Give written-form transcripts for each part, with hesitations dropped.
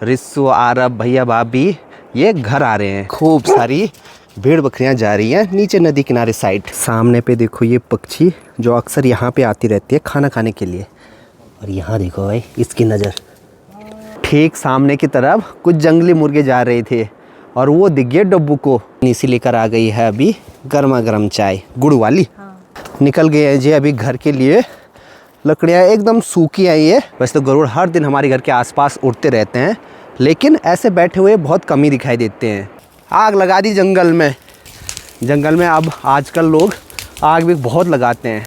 रिस्सू, आरब, भैया भाभी ये घर आ रहे हैं। खूब सारी भेड़ बकरियां जा रही हैं नीचे नदी किनारे साइड। सामने पे देखो ये पक्षी जो अक्सर यहाँ पे आती रहती है खाना खाने के लिए। और यहाँ देखो भाई इसकी नज़र, ठीक सामने की तरफ कुछ जंगली मुर्गे जा रहे थे और वो दिख गया डब्बू को। नीसी लेकर आ गई है अभी गर्मा गर्म चाय गुड़ वाली। निकल गए हैं जी अभी घर के लिए। लकड़ियाँ एकदम सूखी आई है। वैसे तो गरुड़ हर दिन हमारे घर के आसपास उड़ते रहते हैं, लेकिन ऐसे बैठे हुए बहुत कम ही दिखाई देते हैं। आग लगा दी जंगल में। जंगल में अब आजकल लोग आग भी बहुत लगाते हैं।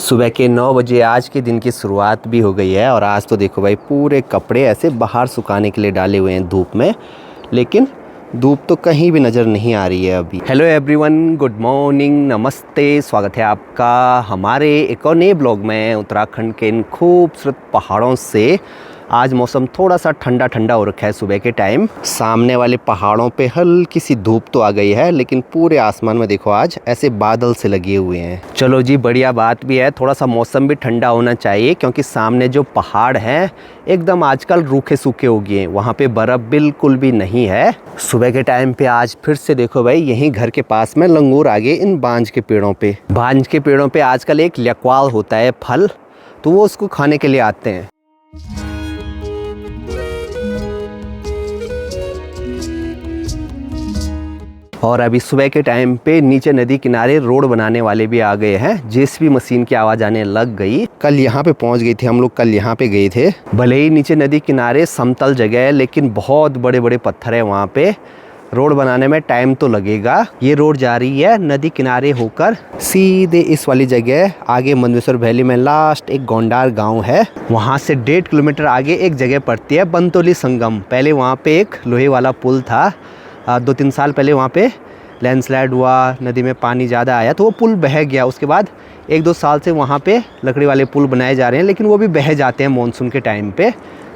सुबह के 9 बजे आज के दिन की शुरुआत भी हो गई है। और आज तो देखो भाई पूरे कपड़े ऐसे बाहर सुखाने के लिए डाले हुए हैं धूप में, लेकिन धूप तो कहीं भी नज़र नहीं आ रही है अभी। हेलो एवरीवन, गुड मॉर्निंग, नमस्ते। स्वागत है आपका हमारे एक और नए ब्लॉग में उत्तराखंड के इन खूबसूरत पहाड़ों से। आज मौसम थोड़ा सा ठंडा ठंडा हो रखा है सुबह के टाइम। सामने वाले पहाड़ों पे हल्की सी धूप तो आ गई है, लेकिन पूरे आसमान में देखो आज ऐसे बादल से लगे हुए हैं। चलो जी, बढ़िया बात भी है, थोड़ा सा मौसम भी ठंडा होना चाहिए, क्योंकि सामने जो पहाड़ हैं एकदम आजकल रूखे सूखे हो गए हैं। वहाँ पे बर्फ़ बिल्कुल भी नहीं है। सुबह के टाइम पे आज फिर से देखो भाई यहीं घर के पास में लंगूर आ गए इन बांज के पेड़ों पे। बांज के पेड़ों पे आजकल एक लकवाल होता है फल, तो वो उसको खाने के लिए आते हैं। और अभी सुबह के टाइम पे नीचे नदी किनारे रोड बनाने वाले भी आ गए हैं। जेसीबी मशीन की आवाज़ आने लग गई। कल यहाँ पे पहुँच गई थी हम लोग, कल यहाँ पे गए थे। भले ही नीचे नदी किनारे समतल जगह है, लेकिन बहुत बड़े बड़े पत्थर है वहाँ पे। रोड बनाने में टाइम तो लगेगा। ये रोड जा रही है नदी किनारे होकर सीधे इस वाली जगह आगे मंदसौर वैली में लास्ट एक गोंडार गाँव है। वहाँ से 1.5 किलोमीटर आगे एक जगह पड़ती है बंतोली संगम। पहले वहाँ पे एक लोहे वाला पुल था। 2-3 साल पहले वहाँ पे लैंडस्लाइड हुआ, नदी में पानी ज़्यादा आया तो वो पुल बह गया। उसके बाद 1-2 साल से वहाँ पे लकड़ी वाले पुल बनाए जा रहे हैं, लेकिन वो भी बह जाते हैं मॉनसून के टाइम पे।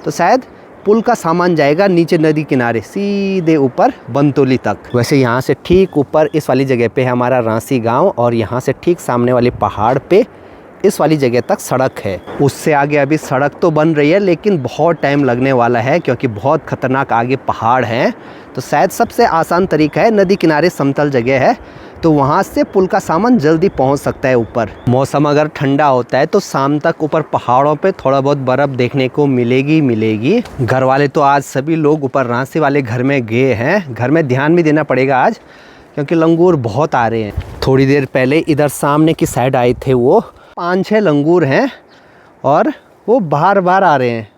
तो शायद पुल का सामान जाएगा नीचे नदी किनारे सीधे ऊपर बंतोली तक। वैसे यहाँ से ठीक ऊपर इस वाली जगह पे है हमारा रांसी गाँव, और यहाँ से ठीक सामने वाले पहाड़ पे इस वाली जगह तक सड़क है। उससे आगे अभी सड़क तो बन रही है, लेकिन बहुत टाइम लगने वाला है, क्योंकि बहुत ख़तरनाक आगे पहाड़ हैं। तो शायद सबसे आसान तरीका है, नदी किनारे समतल जगह है तो वहाँ से पुल का सामान जल्दी पहुँच सकता है ऊपर। मौसम अगर ठंडा होता है तो शाम तक ऊपर पहाड़ों पे थोड़ा बहुत बर्फ़ देखने को मिलेगी। घर वाले तो आज सभी लोग ऊपर रांसी वाले घर में गए हैं। घर में ध्यान भी देना पड़ेगा आज, क्योंकि लंगूर बहुत आ रहे हैं। थोड़ी देर पहले इधर सामने की साइड आए थे, वो 5-6 लंगूर हैं और वो बार आ रहे हैं।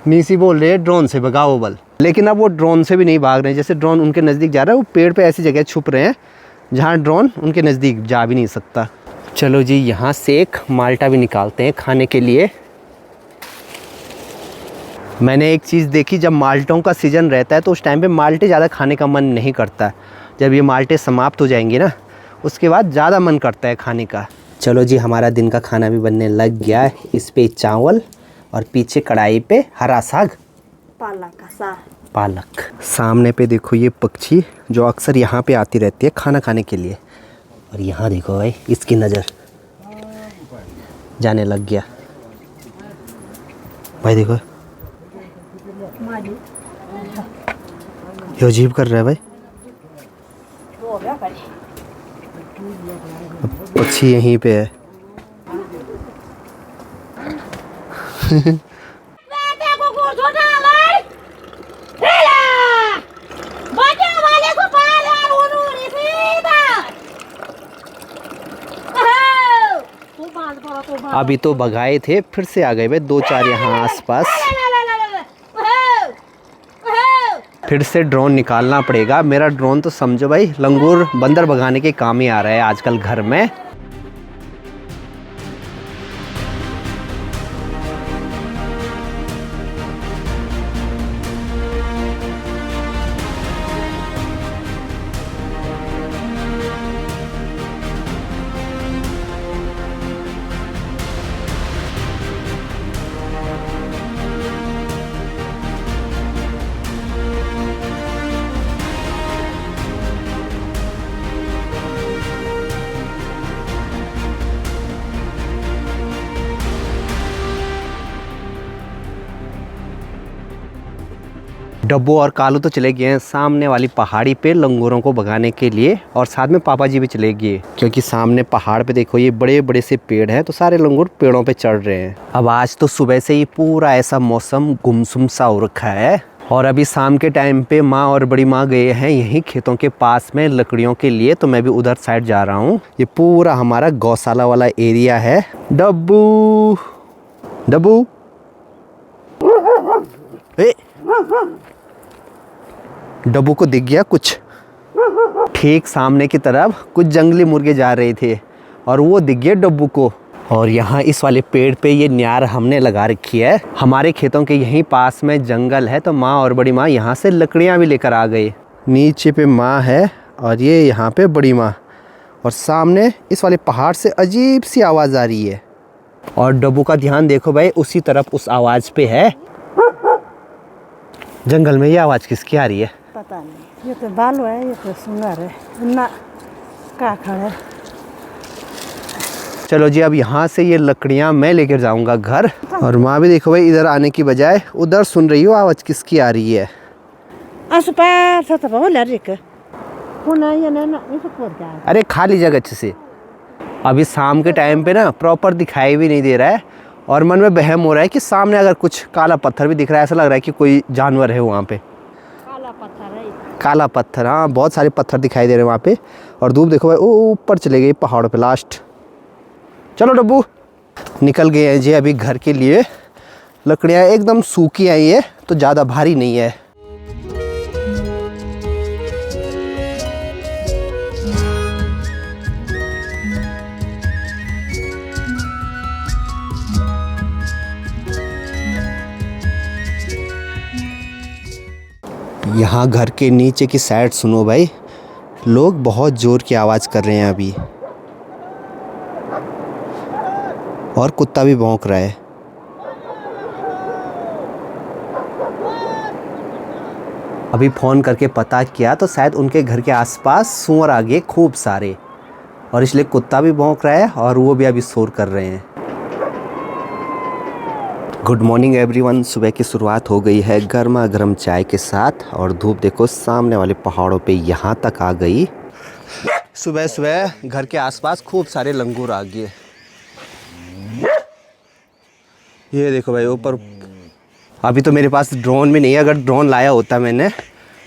नीसी बोल रहे हैं ड्रोन से भगाओ बल, लेकिन अब वो ड्रोन से भी नहीं भाग रहे हैं। जैसे ड्रोन उनके नज़दीक जा रहा है, वो पेड़ पे ऐसी जगह छुप रहे हैं जहाँ ड्रोन उनके नज़दीक जा भी नहीं सकता। चलो जी, यहाँ से एक माल्टा भी निकालते हैं खाने के लिए। मैंने एक चीज़ देखी, जब माल्टों का सीज़न रहता है तो उस टाइम पे माल्टे ज़्यादा खाने का मन नहीं करता। जब ये माल्टे समाप्त हो जाएंगे ना, उसके बाद ज़्यादा मन करता है खाने का। चलो जी, हमारा दिन का खाना भी बनने लग गया है। इस पे चावल और पीछे कढ़ाई पे हरा साग, पालक का साग। पालक। सामने पे देखो ये पक्षी जो अक्सर यहाँ पे आती रहती है खाना खाने के लिए। और यहाँ देखो भाई इसकी नज़र, जाने लग गया भाई। देखो ये अजीब कर रहा है भाई। पक्षी यहीं पे है। अभी तो भगाए थे, फिर से आ गए भाई 2-4 यहाँ आसपास। फिर से ड्रोन निकालना पड़ेगा। मेरा ड्रोन तो समझो भाई लंगूर बंदर भगाने के काम ही आ रहा है आजकल घर में। डब्बू और कालू तो चले गए हैं सामने वाली पहाड़ी पे लंगूरों को भगाने के लिए, और साथ में पापा जी भी चले गए, क्योंकि सामने पहाड़ पे देखो ये बड़े बड़े से पेड़ हैं, तो सारे लंगूर पेड़ों पे चढ़ रहे हैं। अब आज तो सुबह से ही पूरा ऐसा मौसम गुमसुम सा हो रखा है, और अभी शाम के टाइम पे माँ और बड़ी माँ गए हैं यहीं खेतों के पास में लकड़ियों के लिए, तो मैं भी उधर साइड जा रहा हूँ। ये पूरा हमारा गौशाला वाला एरिया है। डब्बू डब्बू डब्बू को दिख गया कुछ, ठीक सामने की तरफ कुछ जंगली मुर्गे जा रहे थे और वो दिख गया डब्बू को। और यहाँ इस वाले पेड़ पे ये न्यार हमने लगा रखी है। हमारे खेतों के यहीं पास में जंगल है, तो माँ और बड़ी माँ यहाँ से लकड़ियाँ भी लेकर आ गई। नीचे पे माँ है और ये यहाँ पे बड़ी माँ, और सामने इस वाले पहाड़ से अजीब सी आवाज़ आ रही है। और डब्बू का ध्यान देखो भाई, उसी तरफ उस आवाज़ पे है। जंगल में ये आवाज़ किसकी आ रही है पता नहीं, ये तो बालू है, ये तो सुनर है ना काखड़ है। चलो जी, अब यहाँ से ये लकड़ियाँ मैं लेकर जाऊँगा घर। और माँ भी देखो भाई, इधर आने की बजाय उधर सुन रही हो आवाज़ किसकी आ रही है। अरे खा लीजिएगा अच्छे से। अभी शाम के टाइम पे ना प्रॉपर दिखाई भी नहीं दे रहा है, और मन में वहम हो रहा है कि सामने अगर कुछ काला पत्थर भी दिख रहा है, ऐसा लग रहा है कि कोई जानवर है वहाँ पे। काला पत्थर है, काला पत्थर, हाँ बहुत सारे पत्थर दिखाई दे रहे हैं वहाँ पे। और धूप देखो भाई, ओ ऊपर चले गई पहाड़ों पे लास्ट। चलो डब्बू, निकल गए हैं जी अभी घर के लिए। लकड़ियाँ एकदम सूखी आई है, तो ज़्यादा भारी नहीं है। यहाँ घर के नीचे की साइड सुनो भाई, लोग बहुत ज़ोर की आवाज़ कर रहे हैं अभी, और कुत्ता भी भौंक रहा है। अभी फ़ोन करके पता किया तो शायद उनके घर के आसपास सूअर आ गए खूब सारे, और इसलिए कुत्ता भी भौंक रहा है और वो भी अभी शोर कर रहे हैं। Good morning everyone. सुबह की शुरुआत हो गई है गर्मा गर्म चाय के साथ, और धूप देखो सामने वाले पहाड़ों पे यहाँ तक आ गई। सुबह सुबह घर के आसपास खूब सारे लंगूर आ गए। ये देखो भाई ऊपर। अभी तो मेरे पास ड्रोन भी नहीं है, अगर ड्रोन लाया होता मैंने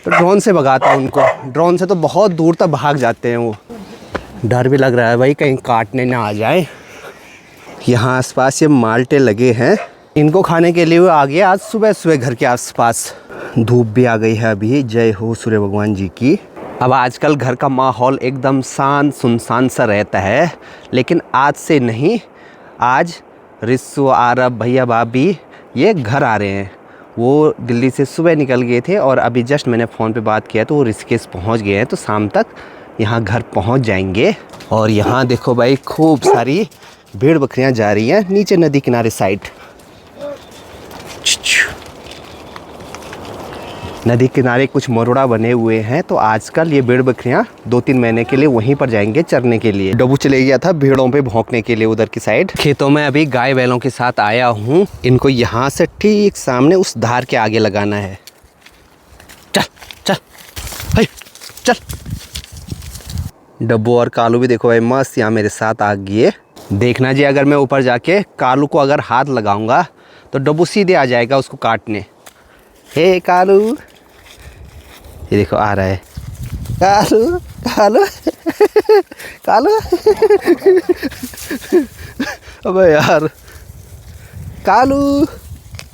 तो ड्रोन से भगाता उनको। ड्रोन से तो बहुत दूर तक भाग जाते हैं वो। डर भी लग रहा है भाई कहीं काटने ना आ जाए। यहाँ आसपास ये माल्टे लगे हैं, इनको खाने के लिए वो आ गया आज सुबह सुबह घर के आसपास। धूप भी आ गई है अभी। जय हो सूर्य भगवान जी की। अब आजकल घर का माहौल एकदम शांत सुनसान सा रहता है, लेकिन आज से नहीं, आज रिस्सू आरब भैया भाभी ये घर आ रहे हैं। वो दिल्ली से सुबह निकल गए थे और अभी जस्ट मैंने फ़ोन पे बात किया तो वो ऋषिकेश पहुंच गए हैं, तो शाम तक यहाँ घर पहुंच जाएंगे। और यहाँ देखो भाई खूब सारी भेड़ बकरियाँ जा रही हैं नीचे नदी किनारे साइड। नदी किनारे कुछ मरोड़ा बने हुए हैं, तो आजकल ये भेड़ बकरियाँ 2-3 महीने के लिए वहीं पर जाएंगे चरने के लिए। डब्बू चले गया था भेड़ों पे भौंकने के लिए उधर की साइड। खेतों में अभी गाय बैलों के साथ आया हूँ। इनको यहाँ से ठीक सामने उस धार के आगे लगाना है। चल चल भाई चल। डब्बू और कालू भी देखो भाई मस्त यहाँ मेरे साथ आ गए। देखना जी, अगर मैं ऊपर जाके कालू को अगर हाथ लगाऊंगा तो डब्बू सीधे आ जाएगा उसको काटने। हे कालू, ये देखो आ रहा है। कालू कालू कालू अबे यार, कालू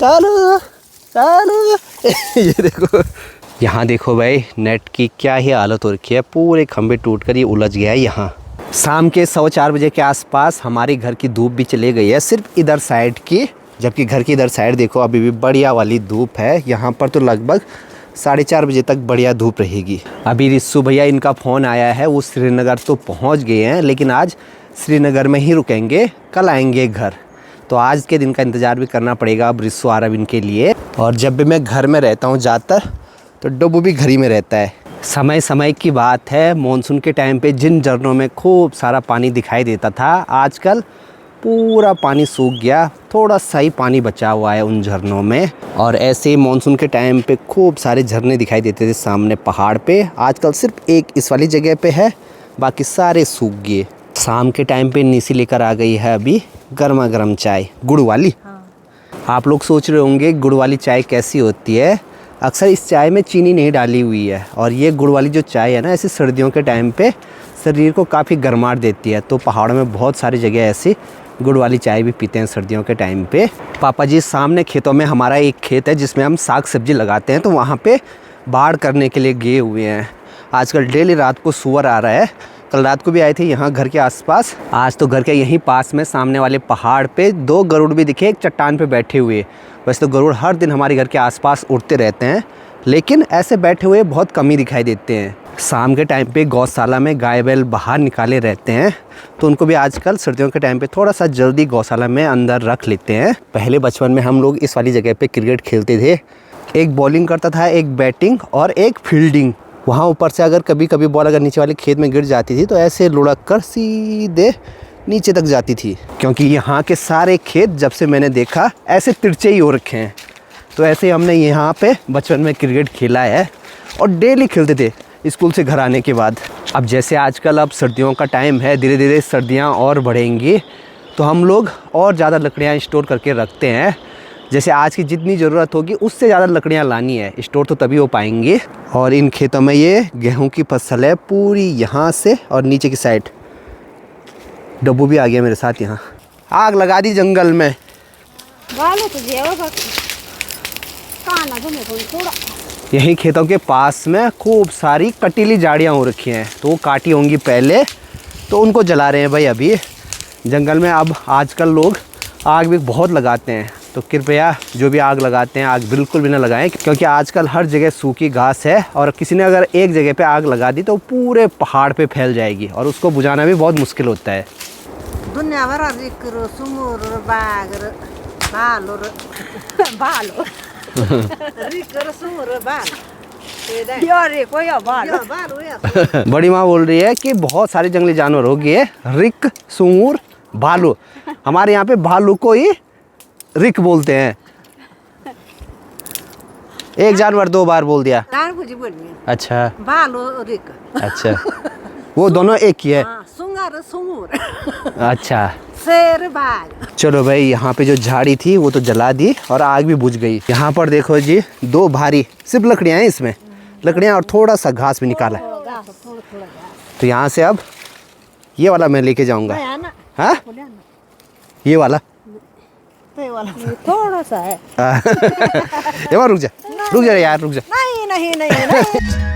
कालू कालू ये देखो। यहाँ देखो भाई नेट की क्या ही हालत हो रखी है, पूरे खंभे टूटकर ये उलझ गया है। यहाँ शाम के 4:15 बजे के आसपास हमारे घर की धूप भी चली गई है, सिर्फ इधर साइड की, जबकि घर की इधर साइड देखो अभी भी बढ़िया वाली धूप है। यहाँ पर तो लगभग 4:30 बजे तक बढ़िया धूप रहेगी। अभी रिस्सू भैया इनका फ़ोन आया है, वो श्रीनगर तो पहुँच गए हैं, लेकिन आज श्रीनगर में ही रुकेंगे, कल आएंगे घर। तो आज के दिन का इंतज़ार भी करना पड़ेगा अब रिस्सू आरब इनके लिए। और जब भी मैं घर में रहता हूँ ज़्यादातर, तो डब्बू भी घर ही में रहता है। समय समय की बात है, मॉनसून के टाइम पे जिन झरनों में खूब सारा पानी दिखाई देता था, आजकल पूरा पानी सूख गया, थोड़ा सा ही पानी बचा हुआ है उन झरनों में। और ऐसे ही मानसून के टाइम पे खूब सारे झरने दिखाई देते थे सामने पहाड़ पे। आजकल सिर्फ एक इस वाली जगह पे है, बाकी सारे सूख गए। शाम के टाइम पे निसी लेकर आ गई है अभी गर्मा गर्म चाय, गुड़ वाली। आप लोग सोच रहे होंगे गुड़ वाली चाय कैसी होती है। अक्सर इस चाय में चीनी नहीं डाली हुई है, और ये गुड़ वाली जो चाय है ना, ऐसे सर्दियों के टाइम पे शरीर को काफ़ी गर्माहट देती है। तो पहाड़ों में बहुत सारी जगह ऐसी गुड़ वाली चाय भी पीते हैं सर्दियों के टाइम पे। पापा जी सामने खेतों में, हमारा एक खेत है जिसमें हम साग सब्जी लगाते हैं, तो वहाँ पे बाढ़ करने के लिए गए हुए हैं। आजकल डेली रात को सूअर आ रहा है, कल रात को भी आए थे यहाँ घर के आसपास। आज तो घर के यहीं पास में सामने वाले पहाड़ पे 2 गरुड़ भी दिखे एक चट्टान पे बैठे हुए। वैसे तो गरुड़ हर दिन हमारे घर के आसपास उड़ते रहते हैं, लेकिन ऐसे बैठे हुए बहुत कम ही दिखाई देते हैं। शाम के टाइम पे गौशाला में गाय बैल बाहर निकाले रहते हैं, तो उनको भी आजकल सर्दियों के टाइम पे थोड़ा सा जल्दी गौशाला में अंदर रख लेते हैं। पहले बचपन में हम लोग इस वाली जगह पे क्रिकेट खेलते थे। एक बॉलिंग करता था, एक बैटिंग और एक फील्डिंग। वहाँ ऊपर से अगर कभी कभी बॉल अगर नीचे वाले खेत में गिर जाती थी तो ऐसे लुढ़क कर सीधे नीचे तक जाती थी, क्योंकि यहाँ के सारे खेत जब से मैंने देखा ऐसे तिरछे ही हो रखे हैं। तो ऐसे ही हमने यहाँ पे बचपन में क्रिकेट खेला है और डेली खेलते थे स्कूल से घर आने के बाद। अब जैसे आजकल अब सर्दियों का टाइम है, धीरे धीरे सर्दियाँ और बढ़ेंगी, तो हम लोग और ज़्यादा लकड़ियाँ स्टोर करके रखते हैं। जैसे आज की जितनी ज़रूरत होगी उससे ज़्यादा लकड़ियाँ लानी है, स्टोर तो तभी हो पाएंगे। और इन खेतों में ये गेहूं की फसल है पूरी, यहाँ से और नीचे की साइड। डब्बू भी आ गया मेरे साथ यहाँ। आग लगा दी जंगल में। यहीं खेतों के पास में खूब सारी कटीली झाड़ियाँ हो रखी हैं, तो वो काटी होंगी पहले, तो उनको जला रहे हैं भाई अभी जंगल में। अब आजकल लोग आग भी बहुत लगाते हैं, तो कृपया जो भी आग लगाते हैं आग बिल्कुल भी ना लगाएं, क्योंकि आजकल हर जगह सूखी घास है, और किसी ने अगर एक जगह पे आग लगा दी तो पूरे पहाड़ पे फैल जाएगी, और उसको बुझाना भी बहुत मुश्किल होता है। दुनिया भर रिकर सुंगुर बागर भालुर भालू रिकर सुंगुर बाल यारे कोई भालू भालू। बड़ी माँ बोल रही है कि बहुत सारे जंगली जानवर हो गए, रिक, सूर, भालू। हमारे यहाँ पे भालू को ही रिक बोलते हैं। एक जानवर 2 बार बोल दिया। अच्छा भालू रिक। अच्छा, वो दोनों एक ही है। सुंगर सुंगुर। अच्छा, शेर बाघ। चलो भाई, यहाँ पे जो झाड़ी थी वो तो जला दी और आग भी बुझ गई। यहाँ पर देखो जी 2 भारी सिर्फ लकड़ियाँ हैं इसमें, लकड़ियाँ और थोड़ा सा घास भी निकाला है। तो यहाँ से अब ये वाला मैं लेके जाऊंगा। हाँ, ये वाला थोड़ा सा है। रुक जा यार, रुक जा। नहीं नहीं नहीं, नहीं।